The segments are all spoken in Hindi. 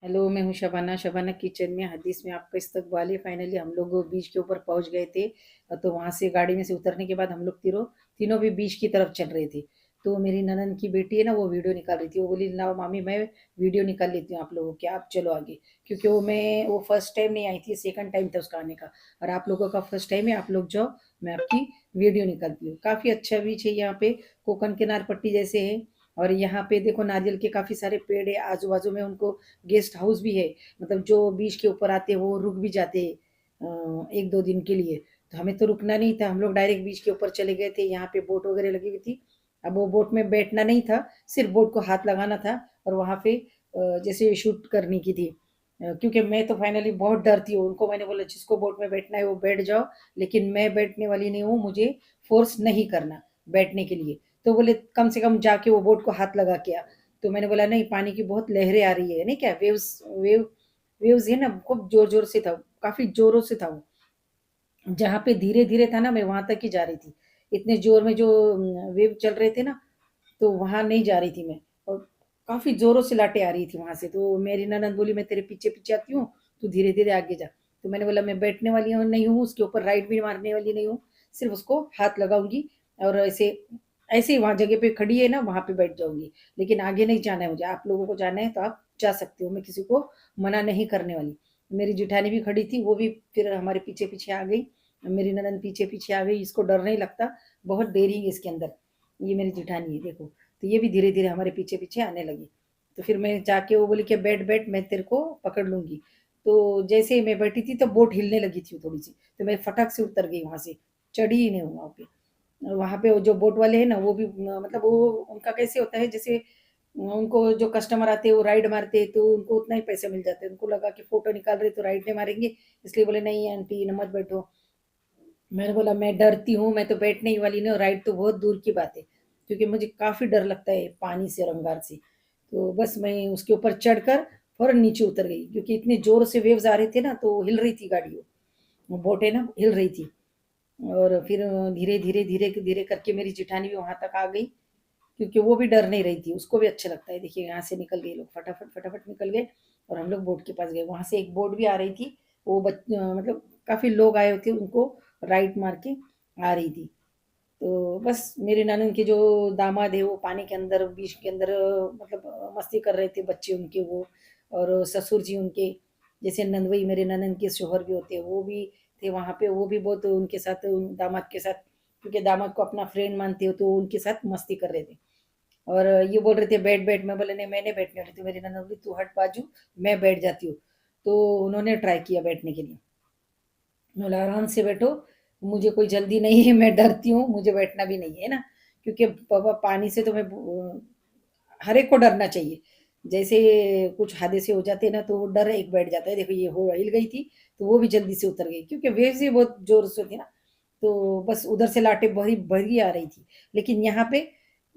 हेलो, मैं हूँ शबाना। शबाना किचन में हदीस में आपका इस्तकबाल है। फाइनली हम लोग बीच के ऊपर पहुंच गए थे। तो वहां से गाड़ी में से उतरने के बाद हम लोग तीनों तीनों भी बीच की तरफ चल रहे थे। तो मेरी ननन की बेटी है ना, वो वीडियो निकाल रही थी। वो बोली ना मामी, मैं वीडियो निकाल लेती हूँ आप लोगों की, आप चलो आगे। क्योंकि वो फर्स्ट टाइम नहीं आई थी, सेकंड टाइम था उसका आने का। और आप लोगों का फर्स्ट टाइम है, आप लोग जाओ, मैं आपकी वीडियो निकालती हूँ। काफी अच्छा बीच है यहाँ पे, कोकन किनार पट्टी जैसे है। और यहाँ पे देखो, नारियल के काफी सारे पेड़ है आजू बाजू में। उनको गेस्ट हाउस भी है, मतलब जो बीच के ऊपर आते हैं वो रुक भी जाते हैं एक दो दिन के लिए। तो हमें तो रुकना नहीं था, हम लोग डायरेक्ट बीच के ऊपर चले गए थे। यहाँ पे बोट वगैरह लगी हुई थी। अब वो बोट में बैठना नहीं था, सिर्फ बोट को हाथ लगाना था। और वहां पे जैसे शूट करने की थी। क्योंकि मैं तो फाइनली बहुत डरती हूँ। उनको मैंने बोला जिसको बोट में बैठना है वो बैठ जाओ, लेकिन मैं बैठने वाली नहीं हूँ, मुझे फोर्स नहीं करना बैठने के लिए। तो बोले कम से कम जाके वो बोट को हाथ लगा के आ। तो मैंने बोला नहीं, पानी की बहुत लहरें आ रही है, नहीं क्या, वेव्स है ना, खूब जोर जोर से था, काफी जोरों से था वो। जहाँ पे धीरे धीरे था ना, मैं वहां तक ही जा रही थी। इतने जोर में जो वेव चल रहे थे ना, तो वहां नहीं जा रही थी मैं। और काफी जोरों से लाटे आ रही थी वहां से। तो मेरी ननद बोली मैं तेरे पीछे पीछे आती हूँ, तू धीरे धीरे आगे जा। तो मैंने बोला मैं बैठने वाली नहीं हूँ, उसके ऊपर राइड भी मारने वाली नहीं हूँ, सिर्फ उसको हाथ लगाऊंगी। और ऐसे ऐसे ही वहां जगह पे खड़ी है ना, वहां पे बैठ जाऊंगी। लेकिन आगे नहीं जाना है मुझे। आप लोगों को जाना है तो आप जा सकते हो, मैं किसी को मना नहीं करने वाली। मेरी जिठानी भी खड़ी थी, वो भी फिर हमारे पीछे पीछे आ गई। मेरी ननद पीछे पीछे आ गई, इसको डर नहीं लगता, बहुत डेरिंग है इसके अंदर। ये मेरी जिठानी है, देखो। तो ये भी धीरे धीरे हमारे पीछे पीछे आने लगी। तो फिर मैं जाके, वो बोली कि बैठ बैठ, मैं तेरे को पकड़ लूंगी। तो जैसे ही मैं बैठी थी तो बोट हिलने लगी थी थोड़ी सी। तो मैं फटक से उतर गई वहां से, चढ़ी ही नहीं वहां पे। वहां पे वो जो बोट वाले हैं ना, वो भी मतलब वो उनका कैसे होता है, जैसे उनको जो कस्टमर आते हैं वो राइड मारते हैं, तो उनको उतना ही पैसे मिल जाते हैं। उनको लगा कि फोटो निकाल रहे तो राइड नहीं मारेंगे, इसलिए बोले नहीं आंटी न मत बैठो। मैंने बोला मैं डरती हूँ, मैं तो बैठने ही वाली नहीं, और राइड तो बहुत दूर की बात है। क्योंकि मुझे काफी डर लगता है पानी से और अंगार से। तो बस मैं उसके ऊपर चढ़कर फौरन नीचे उतर गई, क्योंकि इतने जोर से वेव्स आ रहे थे ना, तो हिल रही थी गाड़ी, वो बोट है ना, हिल रही थी। और फिर धीरे धीरे धीरे धीरे करके मेरी जिठानी भी वहां तक आ गई। क्योंकि वो भी डर नहीं रही थी, उसको भी अच्छा लगता है। देखिए यहाँ से निकल गए लोग, फटाफट फटाफट निकल गए। और हम लोग बोट के पास गए, वहां से एक बोट भी आ रही थी। वो मतलब काफी लोग आए थे, उनको राइट मार के आ रही थी। तो बस मेरे ननद के जो दामाद है, वो पानी के अंदर, बीच के अंदर मतलब मस्ती कर रहे थे बच्चे उनके वो। और ससुर जी उनके, जैसे नंदवई मेरे ननद के शोहर भी होते हैं, वो भी थे वहां पे। वो भी बहुत उनके साथ, दामाद के साथ, क्योंकि दामाद को अपना फ्रेंड मानते हो, तो उनके साथ मस्ती कर रहे थे। और ये बोल रहे थे बैठ बैठ, मैं बोले नहीं, मैं नहीं बैठने वाली। तो मेरी ननद बोली तू हट बाजू, मैं बैठ जाती हूँ। तो उन्होंने ट्राई किया बैठने के लिए। मैं बोला आराम से बैठो, मुझे कोई जल्दी नहीं है, मैं डरती हूँ, मुझे बैठना भी नहीं है ना। क्योंकि बाबा पानी से तो मैं हर एक को डरना चाहिए। जैसे कुछ हादसे हो जाते हैं ना, तो वो डर एक बैठ जाता है। देखो ये हो हिल गई थी, तो वो भी जल्दी से उतर गई, क्योंकि वेव्स ही बहुत जोर से थी ना। तो बस उधर से लाटे भरी भरी आ रही थी। लेकिन यहाँ पे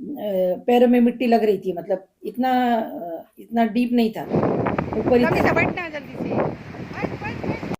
पैरों में मिट्टी लग रही थी, मतलब इतना इतना डीप नहीं था, ऊपर ही कभी था। से बैठना है जल्दी से।